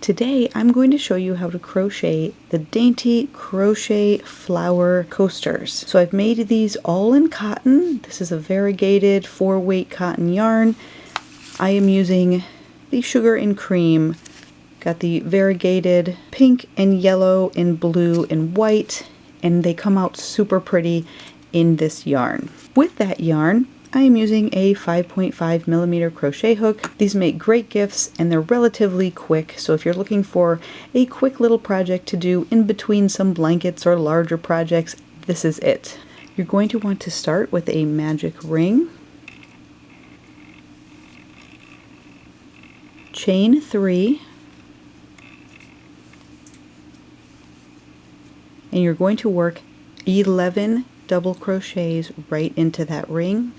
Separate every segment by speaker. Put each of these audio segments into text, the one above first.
Speaker 1: Today I'm going to show you how to crochet the Dainty crochet flower coasters. So I've made these all in cotton. This is a variegated 4-weight cotton yarn. I am using the sugar and cream. Got the variegated pink and yellow and blue and white, and they come out super pretty in this yarn. With that yarn, I am using a 5.5mm crochet hook. These make great gifts and they're relatively quick, so if you're looking for a quick little project to do in between some blankets or larger projects, this is it. You're going to want to start with a magic ring, chain 3, and you're going to work 11 double crochets right into that ring.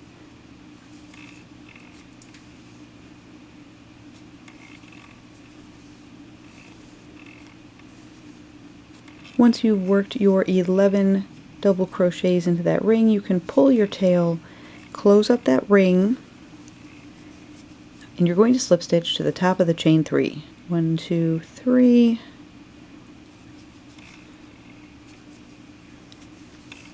Speaker 1: Once you've worked your 11 double crochets into that ring, you can pull your tail, close up that ring, and you're going to slip stitch to the top of the chain 3. 1, 2, 3.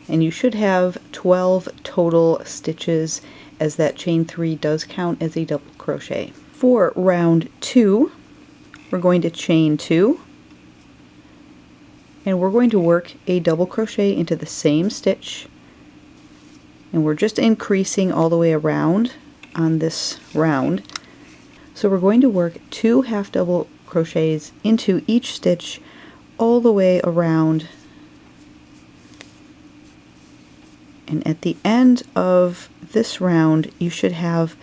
Speaker 1: And you should have 12 total stitches, as that chain 3 does count as a double crochet. For round 2, we're going to chain 2. And we're going to work a double crochet into the same stitch, and we're just increasing all the way around on this round. So we're going to work 2 half double crochets into each stitch all the way around, and at the end of this round you should have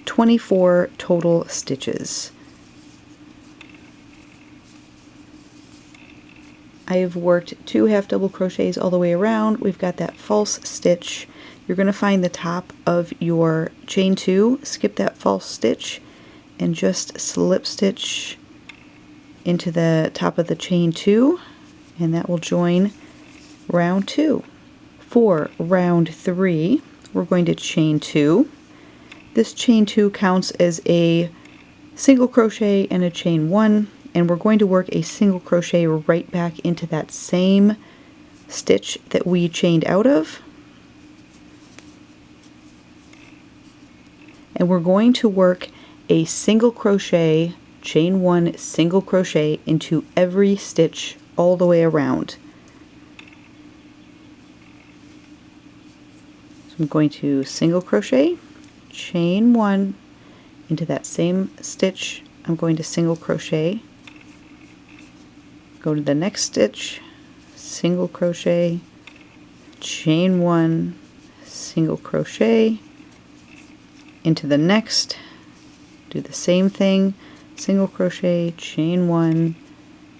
Speaker 1: 24 total stitches. I have worked 2 half double crochets all the way around. We've got that false stitch. You're going to find the top of your chain 2, skip that false stitch, and just slip stitch into the top of the chain 2, and that will join round 2. For round 3, we're going to chain 2. This chain 2 counts as a single crochet and a chain 1. And we're going to work a single crochet right back into that same stitch that we chained out of. And we're going to work a single crochet, chain 1, single crochet into every stitch all the way around. So I'm going to single crochet, chain 1 into that same stitch. I'm going to single crochet, go to the next stitch, single crochet, chain 1, single crochet, into the next, do the same thing, single crochet, chain 1,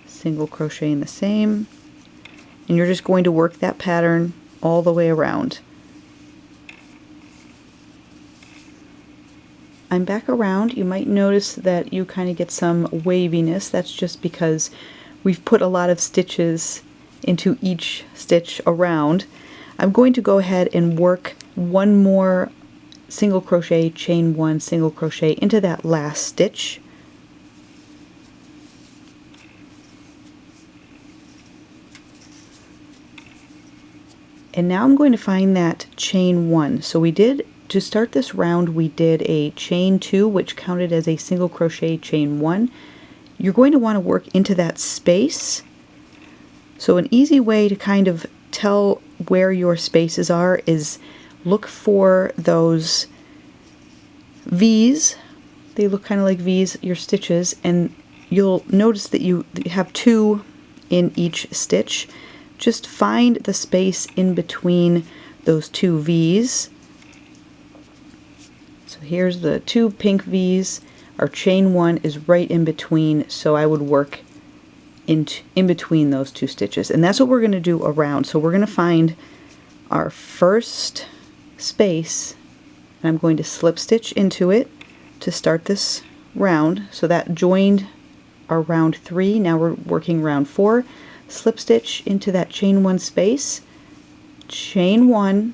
Speaker 1: single crochet in the same, and you're just going to work that pattern all the way around. I'm back around. You might notice that you kind of get some waviness. That's just because we've put a lot of stitches into each stitch around. I'm going to go ahead and work one more single crochet, chain 1, single crochet into that last stitch. And now I'm going to find that chain 1. So we did, to start this round, we did a chain 2, which counted as a single crochet, chain 1. You're going to want to work into that space. So an easy way to kind of tell where your spaces are is look for those V's. They look kind of like V's, your stitches, and you'll notice that you have 2 in each stitch. Just find the space in between those 2 V's. So here's the 2 pink V's. Our chain 1 is right in between, so I would work in between those 2 stitches, and that's what we're going to do around. So we're going to find our first space, and I'm going to slip stitch into it to start this round. So that joined our round 3. Now we're working round 4. Slip stitch into that chain 1 space, chain 1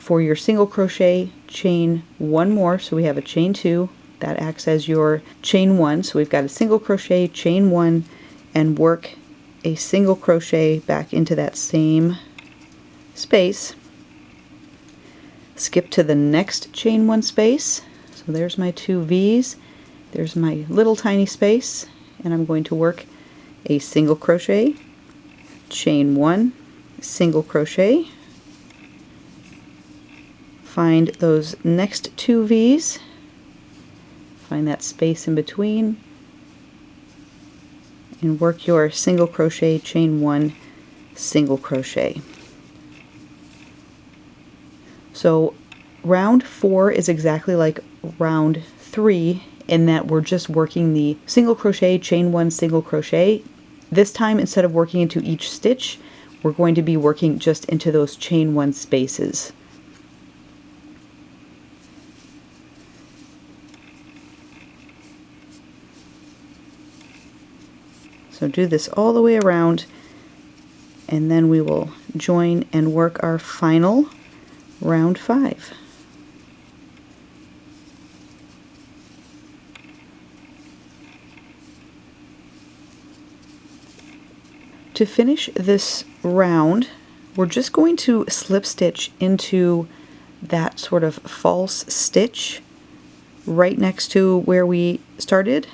Speaker 1: for your single crochet, chain 1 more, so we have a chain 2, That acts as your chain 1. So we've got a single crochet, chain 1, and work a single crochet back into that same space. Skip to the next chain 1 space. So there's my 2 V's. There's my little tiny space, and I'm going to work a single crochet, chain 1, single crochet, find those next 2 V's, find that space in between, and work your single crochet, chain 1, single crochet. So round 4 is exactly like round 3 in that we're just working the single crochet, chain 1, single crochet. This time, instead of working into each stitch, we're going to be working just into those chain 1 spaces. So do this all the way around, and then we will join and work our final round 5. To finish this round, we're just going to slip stitch into that sort of false stitch right next to where we started.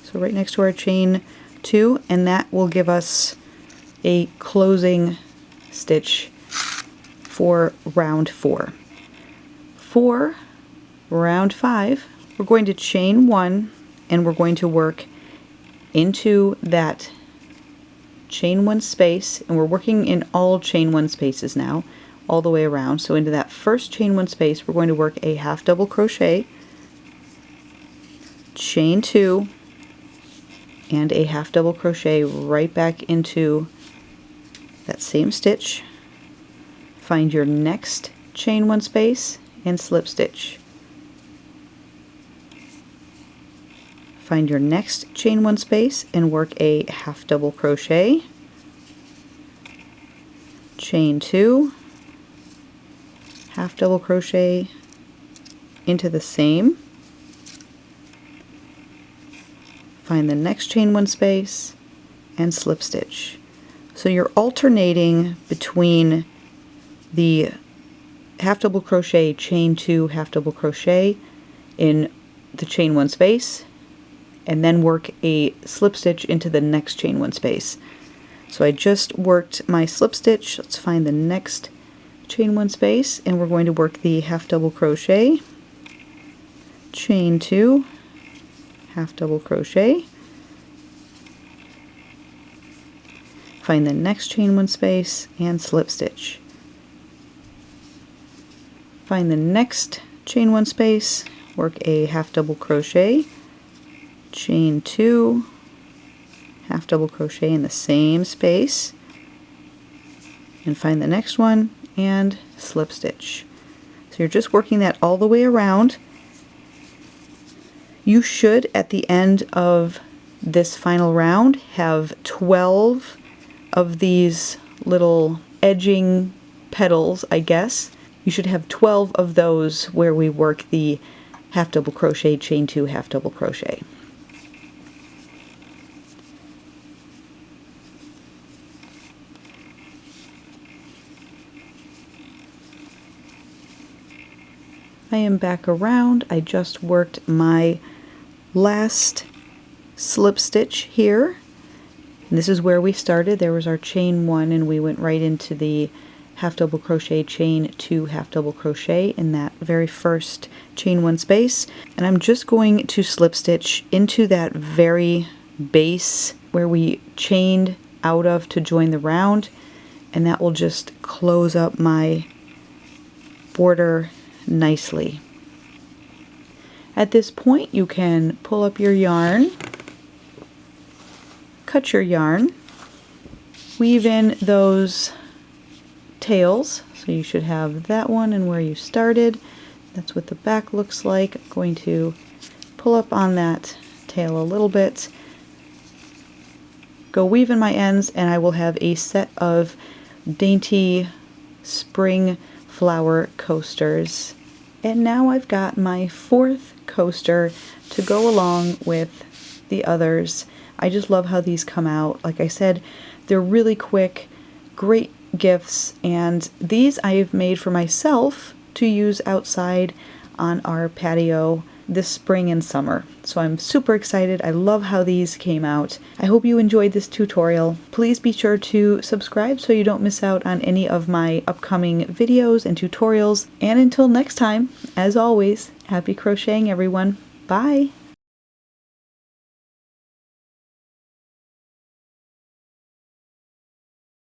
Speaker 1: So right next to our chain 2, and that will give us a closing stitch for round 4. For round 5, we're going to chain 1, and we're going to work into that chain 1 space, and we're working in all chain 1 spaces now, all the way around. So into that first chain 1 space, we're going to work a half double crochet, chain 2, and a half double crochet right back into that same stitch. Find your next chain 1 space and slip stitch. Find your next chain 1 space and work a half double crochet, chain 2, half double crochet into the same, find the next chain 1 space and slip stitch. So you're alternating between the half double crochet, chain 2, half double crochet in the chain 1 space, and then work a slip stitch into the next chain 1 space. So I just worked my slip stitch. Let's find the next chain 1 space, and we're going to work the half double crochet, chain 2, half double crochet, find the next chain 1 space and slip stitch. Find the next chain 1 space, work a half double crochet, chain 2, half double crochet in the same space, and find the next one and slip stitch. So you're just working that all the way around. You should, at the end of this final round, have 12 of these little edging petals, I guess. You should have 12 of those where we work the half double crochet, chain 2, half double crochet. I am back around. I just worked my last slip stitch here. And this is where we started. There was our chain 1, and we went right into the half double crochet, chain 2, half double crochet in that very first chain 1 space. And I'm just going to slip stitch into that very base where we chained out of to join the round, and that will just close up my border nicely. At this point, you can pull up your yarn, cut your yarn, weave in those tails. So you should have that one and where you started. That's what the back looks like. I'm going to pull up on that tail a little bit, go weave in my ends, and I will have a set of Dainty spring flower coasters. And now I've got my 4th coaster to go along with the others. I just love how these come out. Like I said, they're really quick, great gifts, and these I've made for myself to use outside on our patio this spring and summer. So I'm super excited. I love how these came out. I hope you enjoyed this tutorial. Please be sure to subscribe so you don't miss out on any of my upcoming videos and tutorials. And until next time, as always, happy crocheting everyone. Bye!